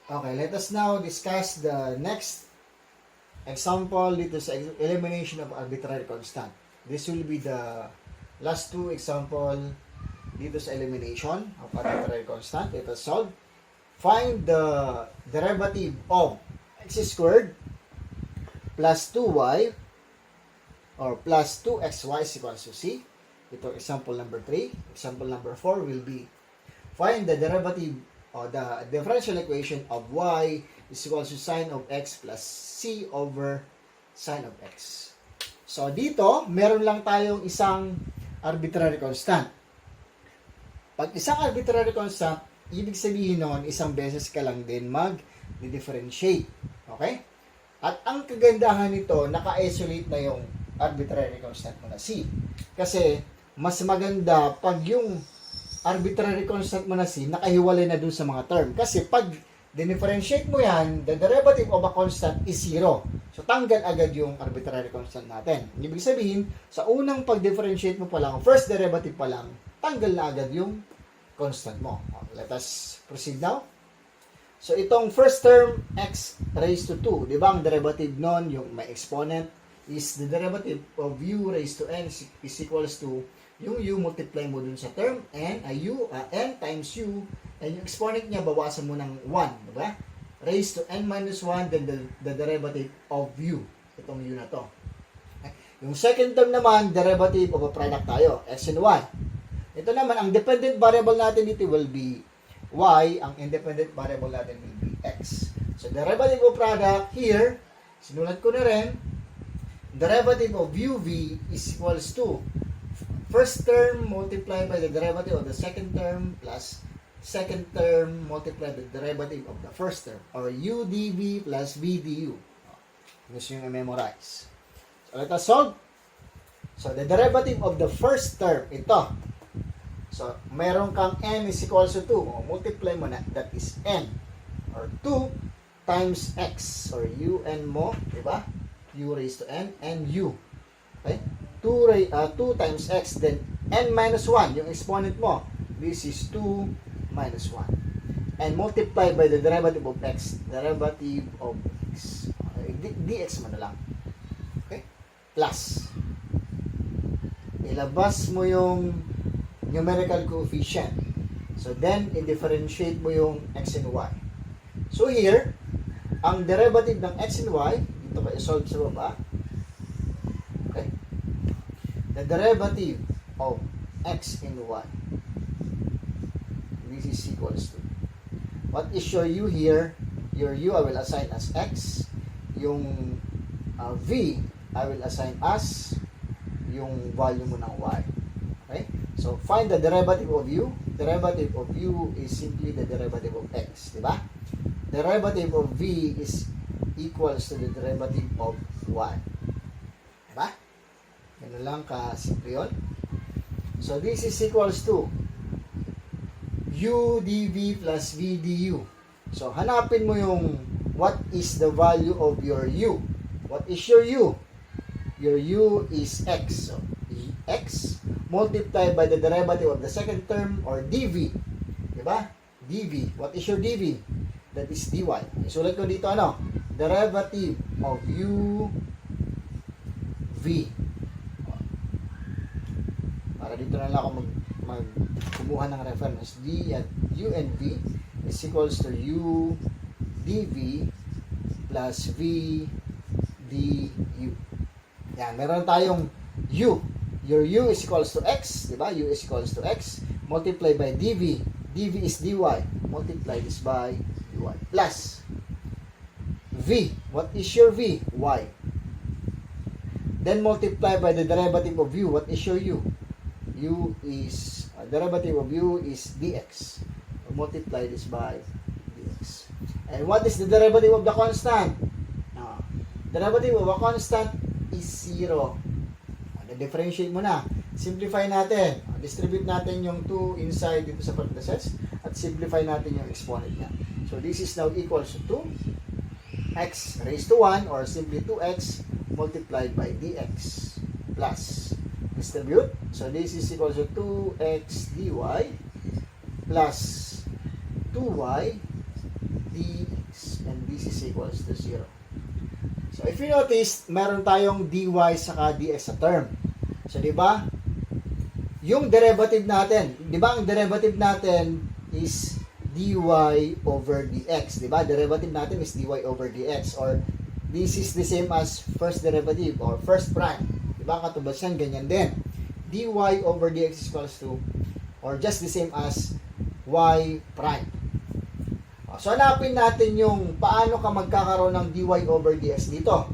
Okay, let us now discuss the next example dito sa elimination of arbitrary constant. This will be the last two example dito sa elimination of arbitrary constant. Let us solve. Find the derivative of x squared plus 2y or plus 2xy is equals to c. Ito example number 3. Example number 4 will be find the derivative or the differential equation of y is equals to sine of x plus c over sine of x. So, dito, meron lang tayong isang arbitrary constant. Pag isang arbitrary constant, ibig sabihin nun, isang beses ka lang din mag-differentiate. Okay? At ang kagandahan nito, naka-isolate na yung arbitrary constant mo na c. Kasi, mas maganda pag yung arbitrary constant mo na c, nakahiwalay na dun sa mga term. Kasi pag dinifferentiate mo yan, the derivative of a constant is 0. So, tanggal agad yung arbitrary constant natin. Ibig sabihin, sa unang pag-differentiate mo pa lang, first derivative pa lang, tanggal na agad yung constant mo. Let us proceed now. So, itong first term, x raised to 2. Di ba, ang derivative nun, yung may exponent, is the derivative of u raised to n is equals to yung u multiply mo dun sa term, n times u, and yung exponent niya, bawasan mo ng 1, diba? Raised to n minus 1, then the derivative of u. Itong u na to. Okay. Yung second term naman, derivative of a product tayo, x and y. Ito naman, ang dependent variable natin dito will be y, ang independent variable natin will be x. So, derivative of product, here, sinulat ko na rin, derivative of uv is equals to first term multiplied by the derivative of the second term plus second term multiplied by the derivative of the first term, or u dv plus v du. Gusto nyo na-memorize. So, let us solve. So, the derivative of the first term, ito. So, meron kang n is equals to 2. O, multiply mo na, that is n. Or 2 times x, or un mo, diba? U raised to n, and u. Okay? 2 times x, then n minus 1, yung exponent mo. This is 2 minus 1. And multiply by the derivative of x. Derivative of x. Okay, dx mo na lang. Okay? Plus. Ilabas mo yung numerical coefficient. So, then, i-differentiate mo yung x and y. So, here, ang derivative ng x and y, dito ba i-solve sa baba? Okay? The derivative of x and y, this is equals to, what is your u here? Your u I will assign as x. Yung v, I will assign as yung value mo ng y. Okay? So, find the derivative of u. Derivative of u is simply the derivative of x. Diba? Derivative of v is equals to the derivative of y. Diba? Ganun lang ka-simple yun. So, this is equals to u dv plus v du. So, hanapin mo yung what is the value of your u. What is your u? Your u is x. So, x multiplied by the derivative of the second term, or dv. Diba? dv. What is your dv? That is dy. Isulat ko dito ano? Derivative of u v. Para dito na lang ako kumuha ng reference. D at u and v is equals to u dv plus v du. Yan, meron tayong u. Your u is equals to x, di ba? U is equals to x multiplied by dv. dv is dy. Multiply this by dy. Plus v. What is your v? Y. Then multiply by the derivative of u. What is your u? U is, derivative of u is dx. Multiply this by dx. And what is the derivative of the constant? Derivative of a constant is 0. Differentiate mo na. Simplify natin. Distribute natin yung 2 inside dito sa parentheses at simplify natin yung exponent niya. So, this is now equals to 2x raised to 1, or simply 2x multiplied by dx plus distribute. So, this is equals to 2x dy plus 2y dx. and this is equals to 0. So, if you notice, meron tayong dy saka dx sa term. So, di ba? Yung derivative natin, di ba ang derivative natin is dy over dx, di ba? Derivative natin is dy over dx, or this is the same as first derivative or first prime. Di ba? Katulad yan, ganyan din. Dy over dx is equals to, or just the same as y prime. So, hanapin natin yung paano ka magkakaroon ng dy over dx dito.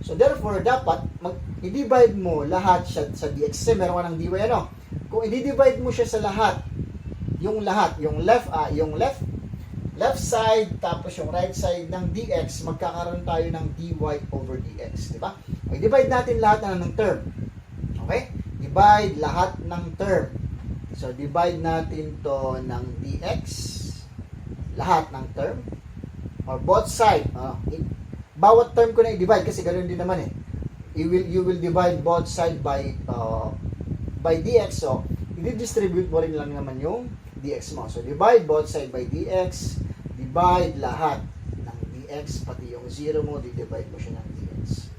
So, therefore, dapat i-divide mo lahat siya sa dx. Kasi meron ka ng dy, ano? Kung i-divide mo siya sa lahat, yung left side, tapos yung right side ng dx, magkakaroon tayo ng dy over dx. Diba? I-divide natin lahat ng term. Okay? Divide lahat ng term. So, divide natin to ng dx, lahat ng term, or both side. Bawat term ko na i-divide kasi ganoon din naman eh. You will divide both side by dx. So, i-distribute mo rin lang naman yung dx mo. So, divide both side by dx, divide lahat ng dx, pati yung 0 mo, divide mo siya ng dx.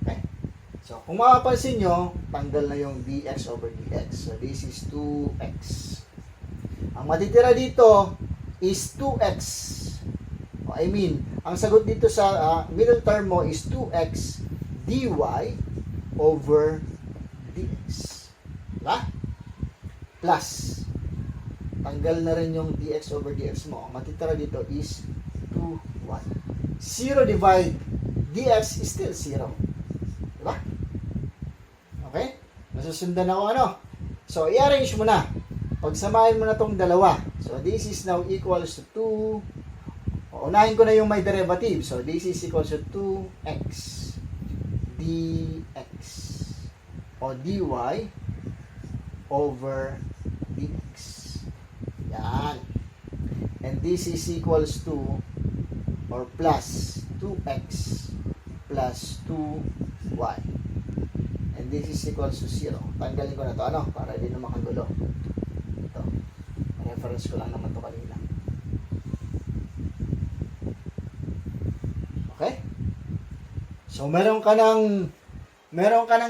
Okay? So, kung makapansin nyo, tanggal na yung dx over dx. So, this is 2x. Ang matitira dito is 2x. Ang sagot dito sa middle term mo is 2x dy over dx. Diba? Plus, tanggal na rin yung dx over dx mo. Ang matitira dito is 2y. 0 divide dx is still 0. Diba? Okay? Nasusundan ako ano? So, i-arrange mo na. Pagsamahin mo na tong dalawa. So, this is now equals to 2. Unahin ko na yung may derivative. So, this is equals to 2x dx o dy over dx. Yan. And this is equals to or plus 2x plus 2y. And this is equals to 0. Tanggalin ko na to, ano? Para hindi na makagulo. Ito. Reference ko lang naman to kanina. Okay? So, meron ka nang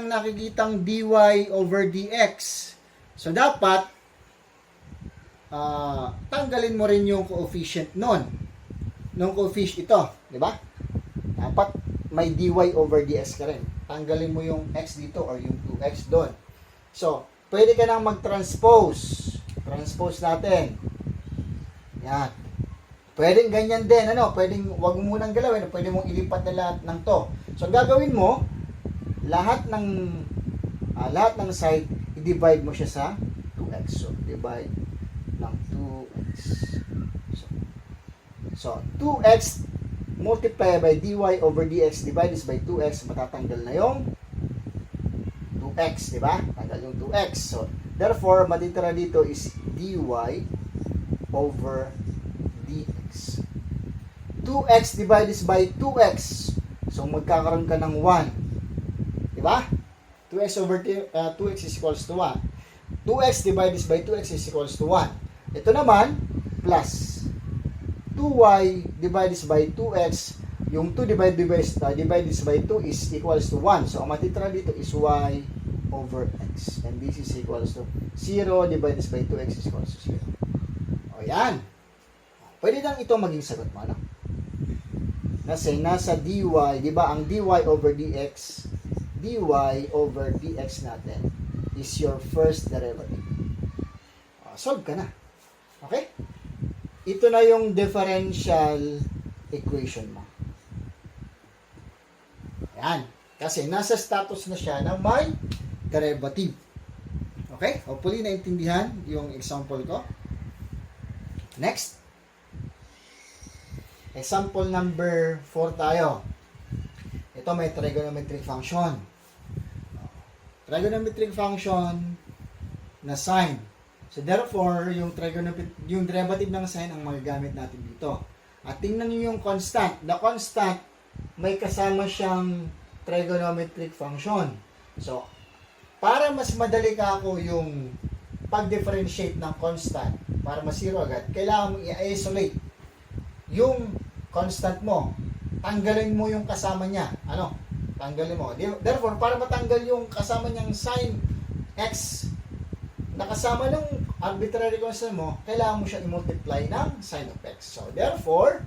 nakikitang dy over dx. So, dapat tanggalin mo rin yung coefficient nun. Nung coefficient ito, di ba? Dapat may dy over dx ka rin. Tanggalin mo yung x dito or yung 2x doon. So, pwede ka nang mag-transpose. Transpose natin. Yan. Pwedeng ganyan din, ano? Pwedeng wag mo munang galawin, pwede mong ilipat na lahat ng to. So, gagawin mo, lahat ng side, i-divide mo siya sa 2x. So, divide ng 2x. So 2x multiply by dy over dx divided by 2x, matatanggal na yung 2x, di ba? Tanggal yung 2x. So, therefore, matitira dito is dy over dx. 2x divided by 2x. So, magkakaroon ka ng 1. Di ba? 2x over 2x is equals to 1. 2x divided by 2x is equals to 1. Ito naman, plus 2y divided by 2x. Yung 2 divided by 2 is equals to 1. So, ang matitira dito is y over x. And this is equals to 0 divided by 2x is equals to 0. O, yan. Pwede lang ito maging sagot mo, ano? Kasi nasa dy, di ba, ang dy over dx natin is your first derivative. Solve ka na. Okay? Ito na yung differential equation mo. Ayan. Kasi nasa status na siya na may derivative. Okay? Hopefully, naintindihan yung example ko. Next. Example number 4 tayo. Ito may trigonometric function. Trigonometric function na sine. So therefore, yung derivative ng sine ang magagamit natin dito. At tingnan niyo yung constant. The constant may kasama siyang trigonometric function. So, para mas madali ka ako yung pag-differentiate ng constant, para masiro agad, kailangan mo i-isolate yung constant mo, tanggalin mo yung kasama niya. Ano? Tanggalin mo. Therefore, para matanggal yung kasama niyang sin x na kasama ng arbitrary constant mo, kailangan mo siya i-multiply ng sin of x. So, therefore,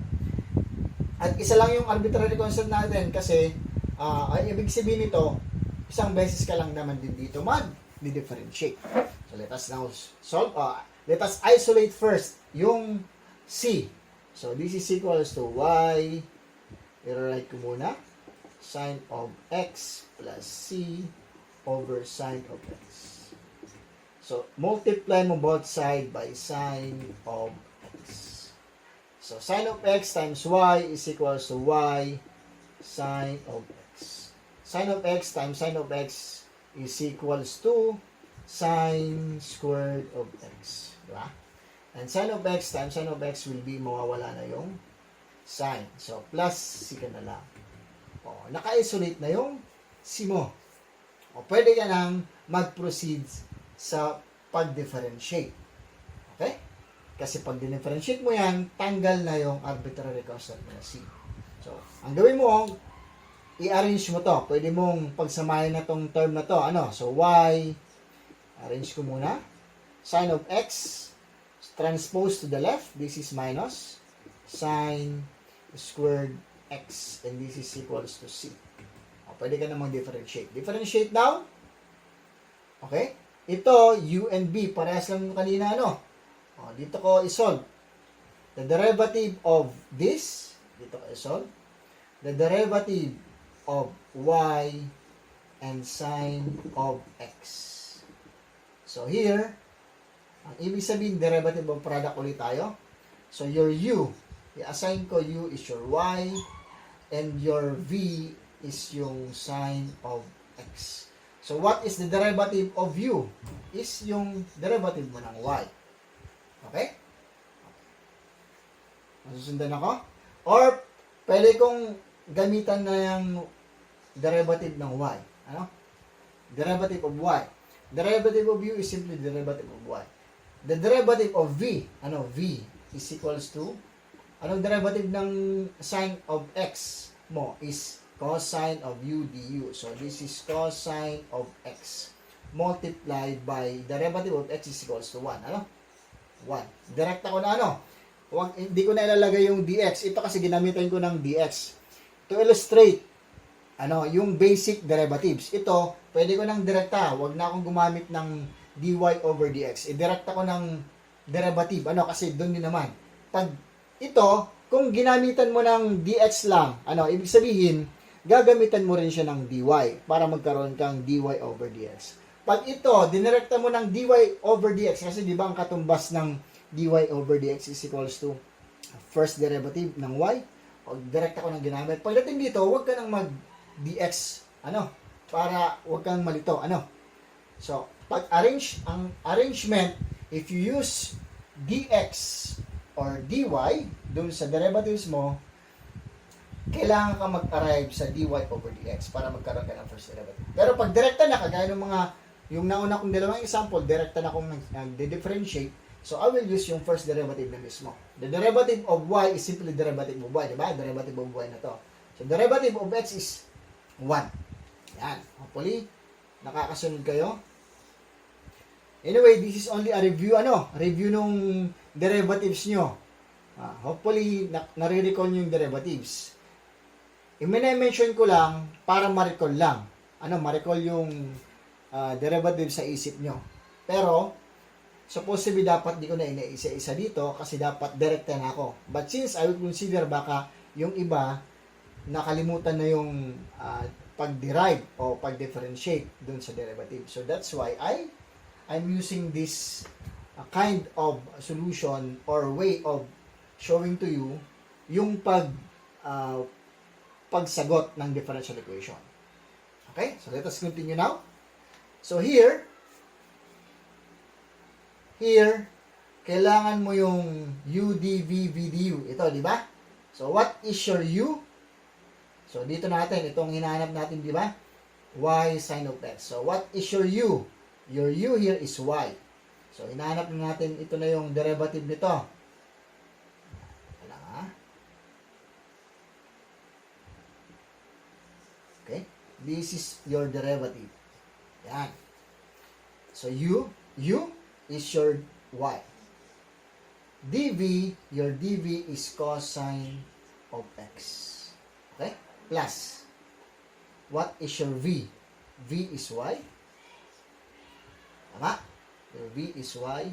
at isa lang yung arbitrary constant natin kasi ay ibig sabihin nito, isang beses ka lang naman din dito mag-differentiate. So, let us now solve. Let us isolate first yung c. So, this is equals to y. I-write ko muna. Sin of x plus c over sin of x. So, multiply mo both side by sin of x. So, sin of x times y is equals to y sin of x. Sin of x times sin of x is equals to sin squared of x. Diba? And sin of x times sin of x will be mawawala na yung sin. So, plus c ka na lang. O, naka-isolate na yung c mo. O, pwede ka nang mag-proceed sa pag-differentiate. Okay? Kasi pag differentiate mo yan, tanggal na yung arbitrary constant na c. So, ang gawin mo, i-arrange mo to. Pwede mong pagsamahin na tong term na to. Ano? So, y, arrange ko muna. Sin of x, transpose to the left. This is minus sin squared x. And this is equals to c. O, pwede ka namang differentiate. Differentiate now. Okay? Ito, u and b. Parehas lang yung kanina, ano? O, dito ko isolve. The derivative of this, dito ko isolve. The derivative of y and sin of x. So, here, ang ibig sabihin, derivative of product ulit tayo. So, your u, i-assign ko u is your y, and your v is yung sin of x. So, what is the derivative of u? Is yung derivative mo ng y. Okay? Masusundan ako? Or, pwede kong gamitan na yung derivative ng y. Ano? Derivative of y. Derivative of u is simply derivative of y. The derivative of v, ano? V is equals to, anong derivative ng sin of x mo is cosine of u du. So, this is cosine of x multiplied by derivative of x is equals to 1. Ano? 1. Direct ako na ano? Hindi ko na ilalagay yung dx. Ito kasi ginamitan ko ng dx. To illustrate, ano, yung basic derivatives. Ito, pwede ko nang direkta. Huwag na akong gumamit ng dy over dx. I-direkta ko ng derivative. Ano? Kasi doon din naman. Pag ito, kung ginamitan mo ng dx lang, ano, ibig sabihin, gagamitan mo rin siya ng dy para magkaroon kang dy over dx. Pag ito, dinirekta mo ng dy over dx, kasi di ba ang katumbas ng dy over dx is equals to first derivative ng y, o direkta ko ng ginamit. Pagdating dito, huwag ka nang mag-dx, ano, para huwag kang malito, ano. So, pag-arrange, ang arrangement, if you use dx or dy, dun sa derivatives mo, kailangan ka mag-arrive sa dy over dx para magkaroon ka ng first derivative. Pero pag direkta na, kagaya ng mga, yung nauna kong dalawang example, direkta na akong nag-differentiate, so I will use yung first derivative na mismo. The derivative of y is simply derivative of y, diba? Derivative of y na to. So, derivative of x is 1. Yan. Hopefully, nakakasunod kayo. Anyway, this is only a review, review nung derivatives nyo. Hopefully, nare-recall nyo yung derivatives. I-mention ko lang para ma-recall lang. Ma-recall yung derivative sa isip nyo. Pero, supposedly dapat di ko na inaisa-isa dito kasi dapat direkta na ako. But since I would consider baka yung iba nakalimutan na yung pag-derive o pag-differentiate dun sa derivative. So, that's why I'm using this kind of solution or way of showing to you yung pagsagot ng differential equation. Okay? So, let us continue now. So, here, kailangan mo yung u dv v du. Ito, di ba? So, what is your u? So, dito natin, itong hinahanap natin, di ba? Y sin of x. So, what is your u? Your u here is y. So, hinahanap natin, ito na yung derivative nito. This is your derivative. Yan. So, u is your y. Your dv is cosine of x. Okay? Plus, what is your v? V is y. Tama? Your v is y.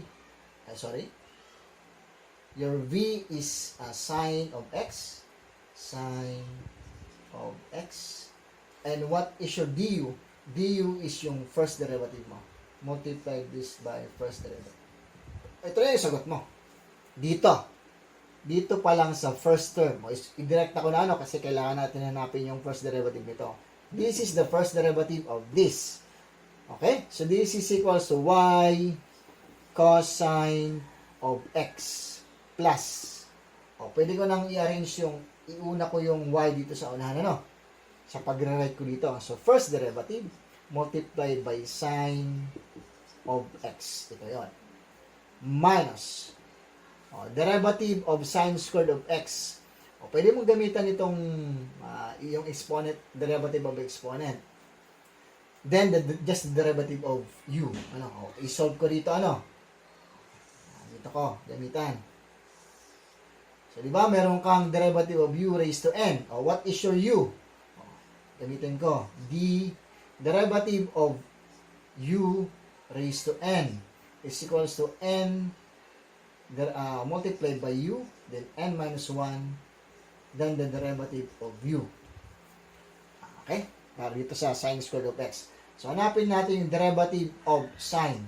Your v is sine of x. Sine of x. And what is your du? Du is yung first derivative mo. Multiply this by first derivative. Ito na yung sagot mo. Dito pa lang sa first term. I-direct ako na kasi kailangan natin hanapin yung first derivative nito. This is the first derivative of this. Okay? So, this is equals to y cosine of x plus. Pwede ko nang i-arrange iuna ko yung y dito sa unahan, sa pagre-write ko dito. So, first derivative multiplied by sine of x. Ito yon. Minus derivative of sine squared of x. Pwede mong gamitan itong yung exponent, derivative of exponent. Then, just the derivative of u. I-solve ko dito, dito ko, gamitan. So, di ba, meron kang derivative of u raised to n. What is your u? Gamitin ko. Derivative of u raised to n is equals to n multiplied by u, then n minus 1, then the derivative of u. Okay? Para dito sa sine squared of x. So, hanapin natin yung derivative of sine.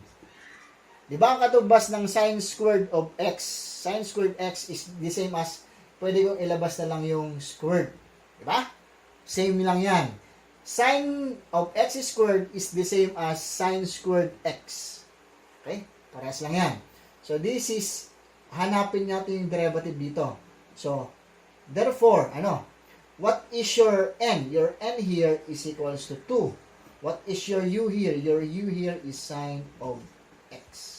Di ba ang katubas ng sine squared of x? Sine squared x is the same as, pwede kong ilabas na lang yung squared. Di ba? Same lang yan. Sine of x squared is the same as sine squared x. Okay? Parehas lang yan. So, this is, hanapin natin yung derivative dito. So, therefore, what is your n? Your n here is equals to 2. What is your u here? Your u here is sine of x.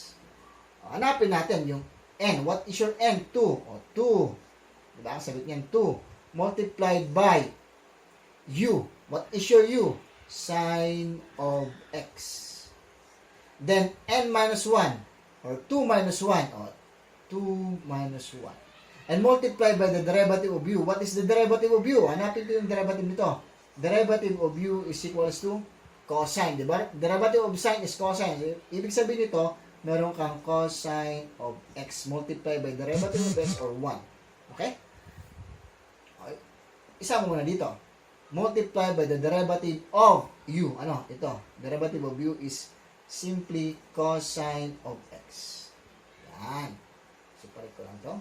Hanapin natin yung n. What is your n? 2. 2. Diba? Ang sagot niyan, 2. Multiplied by u. What is your u? Sine of x. Then, n minus 1. Or 2 minus 1. 2 minus 1. And multiply by the derivative of u. What is the derivative of u? Hanapin ko yung derivative nito. Derivative of u is equals to cosine. Diba? Derivative of sine is cosine. Ibig sabihin nito, meron kang cosine of x multiply by derivative of x or 1. Okay? Isa mo muna dito. Multiply by the derivative of u. Ito. Derivative of u is simply cosine of x. Yan. Separate ko lang ito.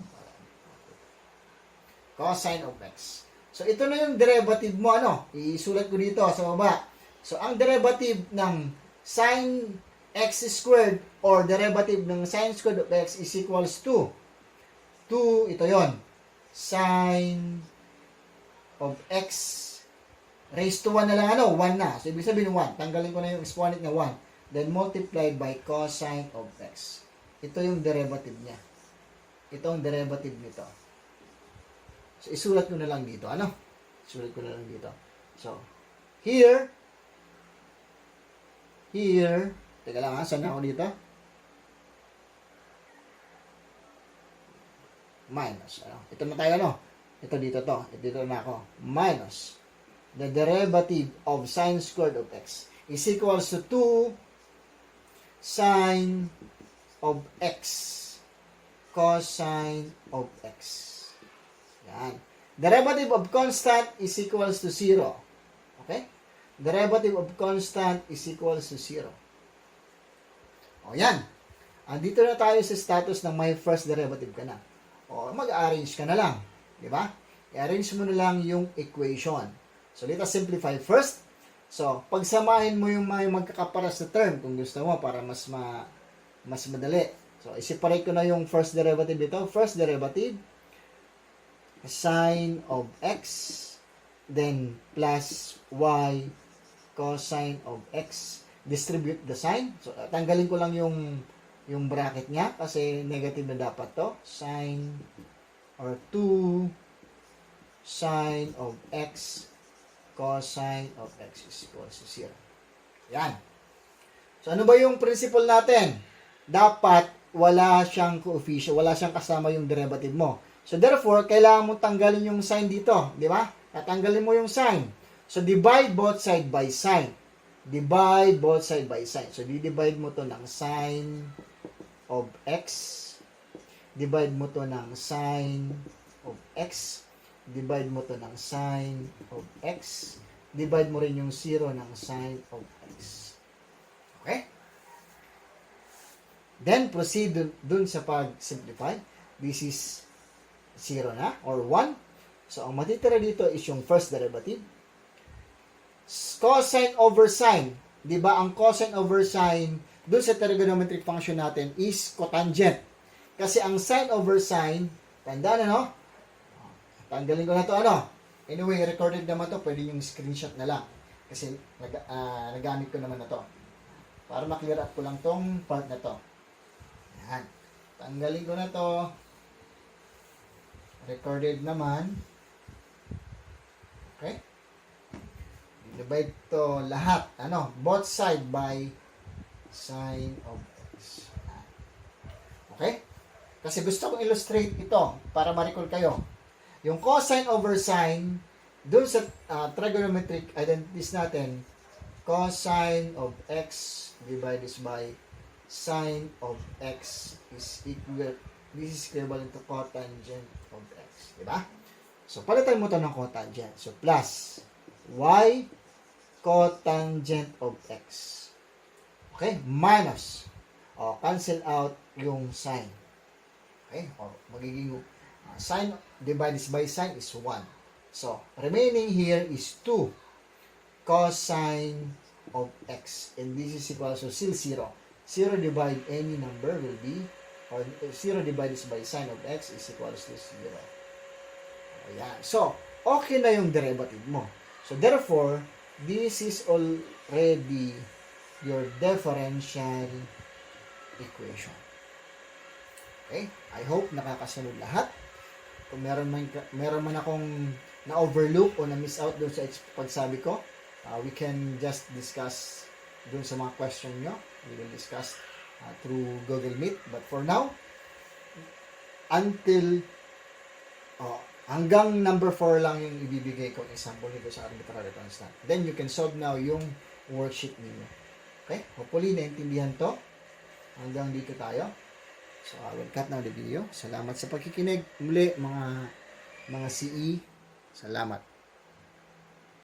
Cosine of x. So, ito na yung derivative mo. Isulat ko dito sa baba. So, ang derivative ng sine x squared or derivative ng sine squared of x is equals to 2, ito yon, sine of x raised to 1 na lang, 1 na. So, ibig sabihin 1. Tanggalin ko na yung exponent na 1. Then, multiplied by cosine of x. Ito yung derivative niya. Ito ang derivative nito. So, isulat ko na lang dito. Isulat ko na lang dito. So, here, teka lang saan ako dito? Minus. Ito na tayo, Ito dito to. Dito na ako. Minus the derivative of sine squared of x is equals to 2 sine of x cosine of x. Yan. Derivative of constant is equals to 0. Okay? Derivative of constant is equals to 0. Yan. Andito na tayo sa status ng may first derivative ka na. Mag-arrange ka na lang. Di ba? I-arrange mo na lang yung equation. So, let us simplify first. So, pagsamahin mo yung mga magkakaparas na term kung gusto mo para mas madali. So, i-separate ko na yung first derivative dito. First derivative, sine of x, then plus y cosine of x. Distribute the sign. So, tanggalin ko lang yung bracket niya kasi negative na dapat to. Sine or 2 sine of x cosine of x is equals to 0. Yan. So, ano ba yung principle natin? Dapat wala siyang coefficient, wala siyang kasama yung derivative mo. So, therefore, kailangan mo tanggalin yung sign dito. Di ba? Tatanggalin mo yung sign. So, divide both side by sign. Divide both side by sign. So, di-divide mo to ng sign of x. Divide mo to ng sign of x. Divide mo to ng sign of x. Divide mo rin yung 0 ng sign of x. Okay? Then, proceed dun sa pag-simplify. This is 0 na, or 1. So, ang matitira dito is yung first derivative. Cosine over sine. Diba, ang cosine over sine, dun sa trigonometric function natin, is cotangent. Kasi ang sine over sine, tandaan ano? Tanggalin ko na to ano? Anyway, recorded naman to, pwede yung screenshot na lang. Kasi nagamit ko naman na to. Para maklear up ko lang tong part na to. Yan. Tanggalin ko na to. Recorded naman. Okay? Divide to lahat. Ano? Both side by sine of x. Okay? Kasi gusto kong illustrate ito para ma-recall kayo. Yung cosine over sine, dun sa trigonometric identities natin, cosine of x divided by sine of x is equal, this is equivalent to cotangent of x. Diba? So, palitan mo to ng cotangent. So, plus y cotangent of x. Okay? Minus. O, cancel out yung sine. Okay? O, magiging sine divided by sine is 1. So, remaining here is 2 cosine of x. And this is equal to still 0. 0 divided any number will be, or 0 divided by sine of x is equal to 0. Ayan. So, okay na yung derivative mo. So, therefore, this is already your differential equation. Okay? I hope nakakasunod lahat. Kung meron man akong na-overlook o na-miss out doon sa pagsabi ko, we can just discuss doon sa mga question nyo. We will discuss through Google Meet. But for now, until hanggang number 4 lang yung ibibigay ko example nito sa arbitrary constant. Then you can solve now yung worksheet ninyo. Okay? Hopefully, naintindihan to. Hanggang dito tayo. So, I will cut now the video. Salamat sa pagkikinig. Muli, mga CE. Salamat.